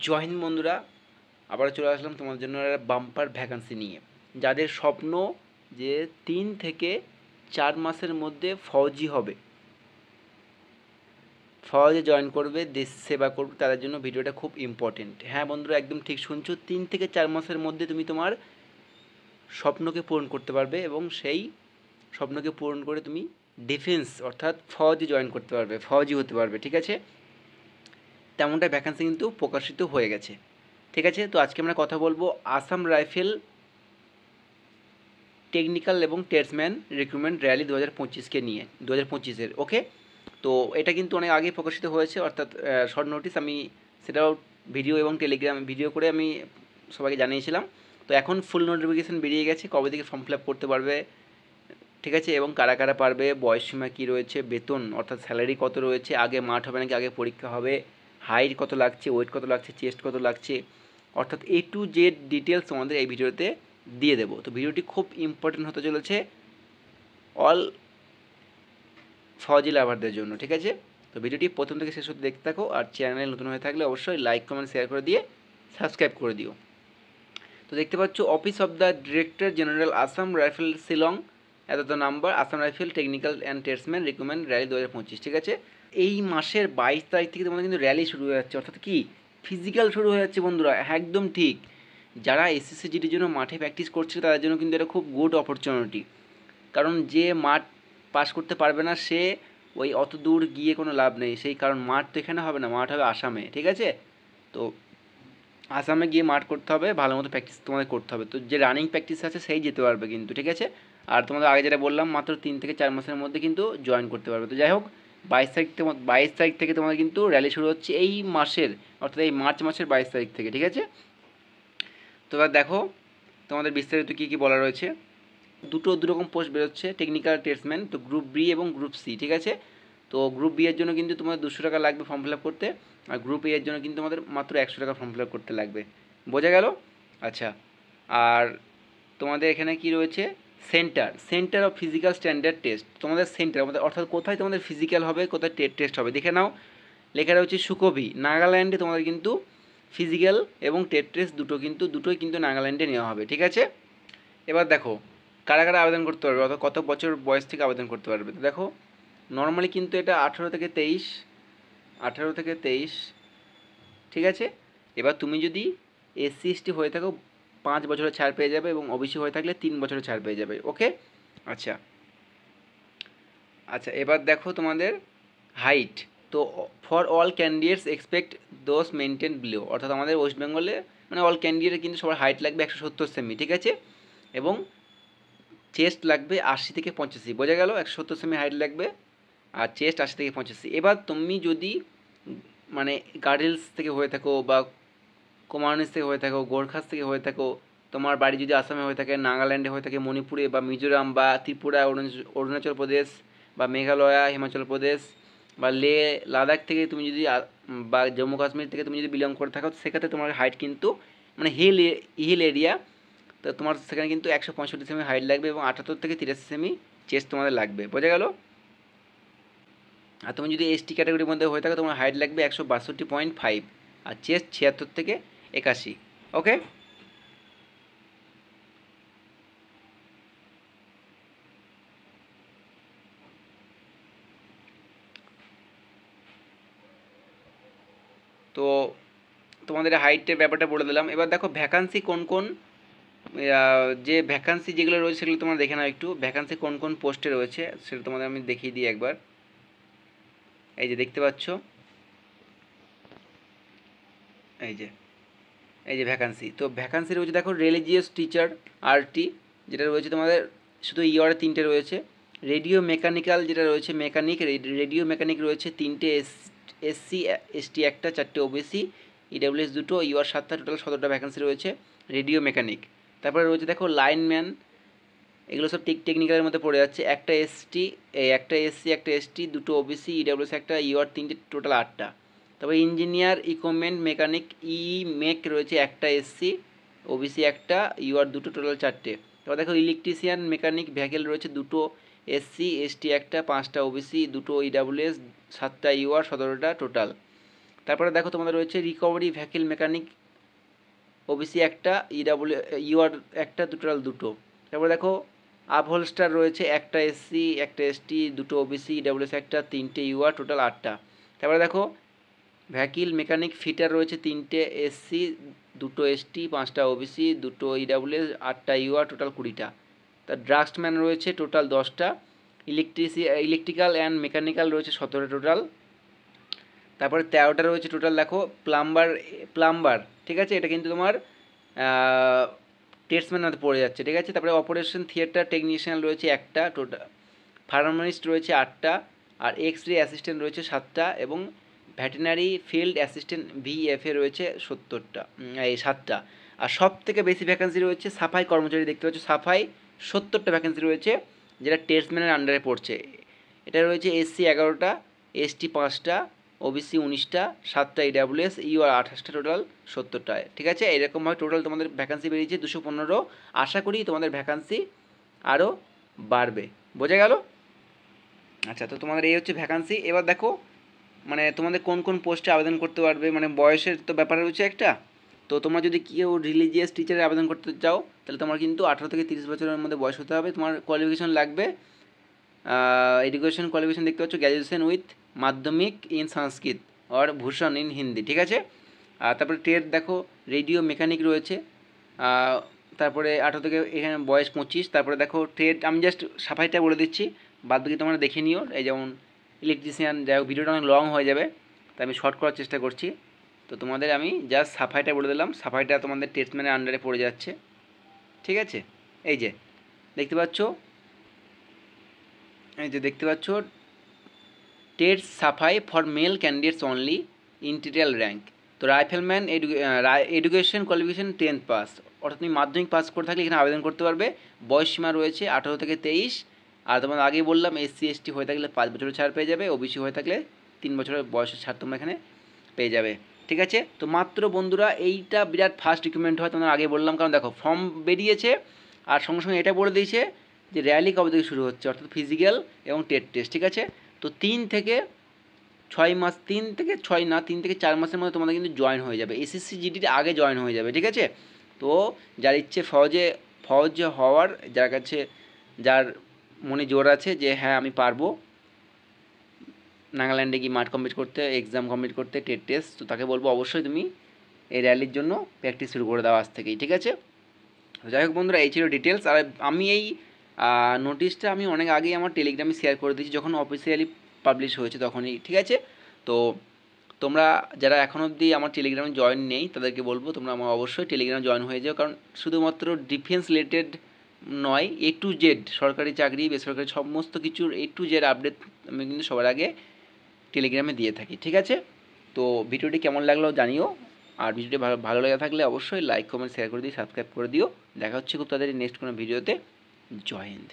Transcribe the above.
জয় হিন্দ বন্ধুরা, আবার চলে আসলাম তোমার জন্য একটা বাম্পার ভ্যাকান্সি নিয়ে। যাদের স্বপ্ন যে 3 থেকে 4 মাসের মধ্যে ফৌজি হবে, ফৌজে জয়েন করবে, দেশ সেবা করবে, তাদের জন্য ভিডিওটা খুব ইম্পর্টেন্ট। হ্যাঁ বন্ধুরা, একদম ঠিক শুনছো, 3 থেকে 4 মাসের মধ্যে তুমি তোমার স্বপ্নকে পূরণ করতে পারবে এবং সেই স্বপ্নকে পূরণ করে তুমি ডিফেন্স অর্থাৎ ফৌজে জয়েন করতে পারবে, ফৌজি হতে পারবে। ঠিক আছে, তেমনটা ভ্যাকান্সি কিন্তু প্রকাশিত হয়ে গেছে। ঠিক আছে, তো আজকে আমরা কথা বলবো আসাম রাইফেল টেকনিক্যাল এবং ট্রেডসম্যান রিক্রুটমেন্ট র্যালি 2025কে নিয়ে, 2025-এর। ওকে, তো এটা কিন্তু অনেক আগেই প্রকাশিত হয়েছে, অর্থাৎ শর্ট নোটিস। আমি সেটাও ভিডিও এবং টেলিগ্রাম ভিডিও করে আমি সবাইকে জানিয়েছিলাম। তো এখন ফুল নোটিফিকেশান বেরিয়ে গেছে, কবে থেকে ফর্ম ফিল আপ করতে পারবে, ঠিক আছে, এবং কারা কারা পারবে, বয়সসীমা কী রয়েছে, বেতন অর্থাৎ স্যালারি কত রয়েছে, আগে মাঠ হবে নাকি আগে পরীক্ষা হবে, হাইট কত লাগছে, ওয়েট কত লাগছে, চেস্ট কত লাগছে, অর্থাৎ A to Z ডিটেলস তোমাদের এই ভিডিওতে দিয়ে দেবো। তো ভিডিওটি খুব ইম্পর্টেন্ট হতে চলেছে অল ফৌজি লাভারদের জন্য। ঠিক আছে, তো ভিডিওটি প্রথম থেকে শেষ হতে দেখতে থাকো, আর চ্যানেল নতুন হয়ে থাকলে অবশ্যই লাইক কমেন্ট শেয়ার করে দিয়ে সাবস্ক্রাইব করে দিও। তো দেখতে পাচ্ছ, office of the director general Assam rifle Shillong, এত number, Assam rifle technical and tradesman recruitment rally 2025। ঠিক আছে, এই মাসের 22 তারিখ থেকে তোমাদের কিন্তু র্যালি শুরু হয়ে যাচ্ছে, অর্থাৎ কি ফিজিক্যাল শুরু হয়ে যাচ্ছে বন্ধুরা, একদম ঠিক। যারা এসএসসি জিডির জন্য মাঠে প্র্যাকটিস করছে তাদের জন্য কিন্তু এটা খুব গুড অপরচুনিটি। কারণ যে মাঠ পাস করতে পারবে না সে ওই অত দূর গিয়ে কোনো লাভ নেই, সেই কারণ মাঠ তো এখানে হবে না, মাঠ হবে আসামে। ঠিক আছে, তো আসামে গিয়ে মাঠ করতে হবে, ভালো মতো প্র্যাকটিস তোমাদের করতে হবে। তো যে রানিং প্র্যাকটিস আছে সেই যেতে পারবে কিন্তু। ঠিক আছে, আর তোমাদের আগে যেটা বললাম, মাত্র 3 থেকে 4 মাসের মধ্যে কিন্তু জয়েন করতে পারবে। তো যাই হোক, 22 তারিখ থেকে তোমাদের কিন্তু র্যালি শুরু হচ্ছে এই মাসের, অর্থাৎ এই মার্চ মাসের 22 তারিখ থেকে। ঠিক আছে, তো এবার দেখো তোমাদের বিস্তারিত কী কী বলা রয়েছে। দুরকম পোস্ট বেরোচ্ছে টেকনিক্যাল ট্রেডসম্যান, তো গ্রুপ বি এবং গ্রুপ সি। ঠিক আছে, তো গ্রুপ বি এর জন্য কিন্তু তোমাদের 200 টাকা লাগবে ফর্ম ফিল আপ করতে, আর গ্রুপ এ এর জন্য কিন্তু তোমাদের মাত্র 100 টাকা ফর্ম ফিল আপ করতে লাগবে। বোঝা গেল? আচ্ছা, আর তোমাদের এখানে কি রয়েছে, centre of physical standard test. তোমাদের সেন্টার অর্থাৎ কোথায় তোমাদের ফিজিক্যাল হবে, কোথায় টেস্ট হবে, দেখে নাও। লেখা রয়েছে সুকোভি, নাগাল্যান্ডে তোমাদের কিন্তু ফিজিক্যাল এবং টেস্ট দুটোই কিন্তু নাগাল্যান্ডে নেওয়া হবে। ঠিক আছে, এবার দেখো কারা কারা আবেদন করতে পারবে, অর্থাৎ কত বছর বয়স থেকে আবেদন করতে পারবে। তো দেখো, নর্মালি কিন্তু এটা 18 থেকে 23। ঠিক আছে, এবার তুমি যদি SC ST হয়ে থাকো 5 বছরের ছাড় পেয়ে যাবে, এবং ওবিসি হয়ে থাকলে 3 বছরের ছাড় পেয়ে যাবে। ওকে, আচ্ছা আচ্ছা, এবার দেখো তোমাদের হাইট। তো for all candidates expect those maintain below, অর্থাৎ আমাদের ওয়েস্ট বেঙ্গলে মানে অল ক্যান্ডিডেটের কিন্তু সবার হাইট লাগবে 170 সেমি। ঠিক আছে, এবং চেস্ট লাগবে 80 থেকে 85। বোঝা গেল, 170 সেমি হাইট লাগবে, আর চেস্ট 80 থেকে 85। এবার তুমি যদি মানে গার্ডেলস থেকে হয়ে থাকো, বা কোমানিস থেকে হয়ে থাকো, গোর্খাস থেকে হয়ে থাকো, তোমার বাড়ি যদি আসামে হয়ে থাকে, নাগাল্যান্ডে হয়ে থাকে, মণিপুরে বা মিজোরাম বা ত্রিপুরা, অরুণাচল প্রদেশ বা মেঘালয়া, হিমাচল প্রদেশ বা লাদাখ থেকে তুমি যদি বা জম্মু কাশ্মীর থেকে তুমি যদি বিলং করে থাকো, সেক্ষেত্রে তোমার হাইট কিন্তু মানে হিল এরিয়া, তো তোমার সেখানে কিন্তু 165 সেমি হাইট লাগবে, এবং 78 থেকে 83 সেমি চেস্ট তোমাদের লাগবে। বোঝা গেল? আর তুমি যদি ST ক্যাটাগরির মধ্যে হয়ে থাকো, তোমার হাইট লাগবে 162.5, আর চেস্ট 76 থেকে 81। ওকে, তো তোমাদের হাইটের ব্যাপারটা বলে দিলাম। এবার দেখো ভ্যাকান্সি কোন কোন, যে ভ্যাকান্সি যেগুলো রয়েছে সেগুলো তোমরা দেখে নাও একটু, ভ্যাকান্সি কোন কোন পোস্টে রয়েছে সেটা তোমাদের আমি দেখিয়ে দিই একবার। এই যে দেখতে পাচ্ছ, এই যে ভ্যাকান্সি। তো ভ্যাকান্সি রয়েছে দেখো, রিলিজিয়াস টিচার RT যেটা রয়েছে তোমাদের, শুধু ইয়ারে 3টে রয়েছে। রেডিও মেকানিক্যাল যেটা রয়েছে মেকানিক, রেডিও মেকানিক রয়েছে 3টে, SC ST একটা, 4টে OBC, EWS 2টো, ইউআর 7টা, টোটাল 17টা ভ্যাকান্সি রয়েছে রেডিও মেকানিক। তারপরে রয়েছে দেখো লাইনম্যান, এগুলো সব টেকনিক্যালের মধ্যে পড়ে যাচ্ছে, একটা একটা SC, একটা ST, 2টো OBC, EWS একটা, ইউআর 3টে, টোটাল 8টা। তারপরে ইঞ্জিনিয়ার ইকুইপমেন্ট মেকানিক মেক রয়েছে একটা, SC OBC একটা, ইউআর 2টো, টোটাল 4টে। তারপর দেখো ইলেকট্রিশিয়ান মেকানিক ভেহিকেল রয়েছে 2টো, SC ST একটা, 5টা OBC, 2টো EWS, 7টা ইউআর, 17টা টোটাল। তারপরে দেখো তোমাদের রয়েছে রিকভারি ভেহিকেল মেকানিক ওবিসি একটা, ইডাব্লিউ ইউআর একটা, টোটাল দুটো। তারপরে দেখো আপহোলস্টার রয়েছে একটা এসসি, একটা এসটি, দুটো ওবিসি, ইডাব্লিউএস একটা, তিনটে ইউআর, টোটাল 8টা। তারপরে দেখো ভেহিকেল মেকানিক ফিটার রয়েছে তিনটে এসসি, দুটো এসটি, 5টা ওবিসি, দুটো ইডাব্লিউএস, 8টা ইউআর, টোটাল 20টা। তার ড্রাফটসম্যান রয়েছে টোটাল 10টা, ইলেকট্রিক্যাল অ্যান্ড মেকানিক্যাল রয়েছে 17টা টোটাল। তারপরে 13টা রয়েছে টোটাল দেখো প্লাম্বার, ঠিক আছে, এটা কিন্তু তোমার টেস্টম্যান মধ্যে পড়ে যাচ্ছে, ঠিক আছে। তারপরে অপারেশন থিয়েটার টেকনিশিয়ান রয়েছে একটা টোটাল, ফার্মাসিস্ট রয়েছে 8টা, আর এক্স রে অ্যাসিস্ট্যান্ট রয়েছে 7টা, এবং ভেটেরিনারি ফিল্ড অ্যাসিস্ট্যান্ট ভিএফএ রয়েছে 7টা। আর সব থেকে বেশি ভ্যাকেন্সি রয়েছে সাফাই কর্মচারী, দেখতে পাচ্ছ সাফাই 70টা ভ্যাকেন্সি রয়েছে, যেটা টেস্টম্যানের আন্ডারে পড়ছে। এটা রয়েছে এসসি 11টা, এসটি 5টা, ওবিসি 19টা, 7টা ইডাব্লিউএস, ইউআর 28টা, টোটাল 70টা, ঠিক আছে। এরকমভাবে টোটাল তোমাদের ভ্যাকান্সি বেরিয়েছে 215। আশা করি তোমাদের ভ্যাকান্সি আরও বাড়বে, বোঝা গেল? আচ্ছা, তো তোমাদের এই হচ্ছে ভ্যাকান্সি। এবার দেখো মানে তোমাদের কোন কোন পোস্টে আবেদন করতে পারবে, মানে বয়সের তো ব্যাপার রয়েছে একটা। তো তোমরা যদি কেউ রিলিজিয়াস টিচারে আবেদন করতে চাও, তাহলে তোমার কিন্তু 18 থেকে 30 বছরের মধ্যে বয়স হতে হবে। তোমার কোয়ালিফিকেশন লাগবে এডুকেশন কোয়ালিফিকেশন দেখতে পাচ্ছ graduation with Madhyamik in Sanskrit আর ভূষণ ইন হিন্দি, ঠিক আছে। তারপরে ট্রেড দেখো রেডিও মেকানিক রয়েছে, তারপরে 18 থেকে এখানে বয়স 25। তারপরে দেখো ট্রেড, আমি জাস্ট সাফাইটা বলে দিচ্ছি, বাদ বাকি তোমরা দেখে নিও। এই যেমন ইলেকট্রিশিয়ান, যাই হোক ভিডিওটা অনেক লং হয়ে যাবে, তাই আমি শর্ট করার চেষ্টা করছি। তো তোমাদের আমি জাস্ট সাফাইটা বলে দিলাম, সাফাইটা তোমাদের টেস্টম্যানের আন্ডারে পড়ে যাচ্ছে, ঠিক আছে। এই যে দেখতে পাচ্ছ, টেট সাফাই ফর মেল ক্যান্ডিডেটস অনলি, ইন্টিরিয়াল র্যাঙ্ক। তো rifleman education qualification 10th pass, অর্থাৎ তুমি মাধ্যমিক পাস করে থাকলে এখানে আবেদন করতে পারবে। বয়স সীমা রয়েছে 18 থেকে 23। আর তোমার আগেই বললাম এসসি এসটি হয়ে থাকলে 5 বছরের ছাড় পেয়ে যাবে, ওবিসি হয়ে থাকলে 3 বছরের বয়সের ছাড় তোমরা এখানে পেয়ে যাবে, ঠিক আছে। তো মাত্র বন্ধুরা এইটা বিরাট ফাস্ট রিক্রুটমেন্ট হয়, তোমরা আগে বললাম, কারণ দেখো ফর্ম বেরিয়েছে আর সঙ্গে সঙ্গে এটা বলে দিয়েছে যে র্যালি কবে থেকে শুরু হচ্ছে, অর্থাৎ ফিজিক্যাল এবং টেট টেস্ট, ঠিক আছে। তো 3 থেকে 6 মাস, 3 থেকে 6 না, 3 থেকে 4 মাসের মধ্যে তোমাদের কিন্তু জয়েন হয়ে যাবে, এসএসসি জিডির আগে জয়েন হয়ে যাবে, ঠিক আছে। তো যার ইচ্ছে ফৌজ হওয়ার, যার কাছে, যার মনে জোর আছে যে হ্যাঁ আমি পারবো নাগাল্যান্ডে গিয়ে মাঠ কমপ্লিট করতে, এক্সাম কমপ্লিট করতে, টেট টেস্ট, তো তাকে বলবো অবশ্যই তুমি এই র্যালির জন্য প্র্যাকটিস শুরু করে দাও আজ থেকেই, ঠিক আছে। যাই হোক বন্ধুরা, এই ছিল ডিটেলস। আর আমি এই নোটিশটা আমি অনেক আগেই আমার টেলিগ্রামে শেয়ার করে দিয়েছি, যখন অফিসিয়ালি পাবলিশ হয়েছে তখনই, ঠিক আছে। তো তোমরা যারা এখন অবধি আমার টেলিগ্রামে জয়েন নেই তাদেরকে বলবো তোমরা আমার অবশ্যই টেলিগ্রামে জয়েন হয়ে যাও, কারণ শুধুমাত্র ডিফেন্স রিলেটেড নয়, A to Z সরকারি চাকরি বেসরকারি সমস্ত কিছুর A to Z আপডেট আমি কিন্তু সবার আগে টেলিগ্রামে দিয়ে থাকি, ঠিক আছে। তো ভিডিওটি কেমন লাগলো জানিও, আর ভিডিওটি ভালো লেগে থাকলে অবশ্যই লাইক কমেন্ট শেয়ার করে দিও, সাবস্ক্রাইব করে দিও। দেখা হচ্ছে খুব তাড়াতাড়ি নেক্সট কোনো ভিডিওতে। জয় হিন্দ।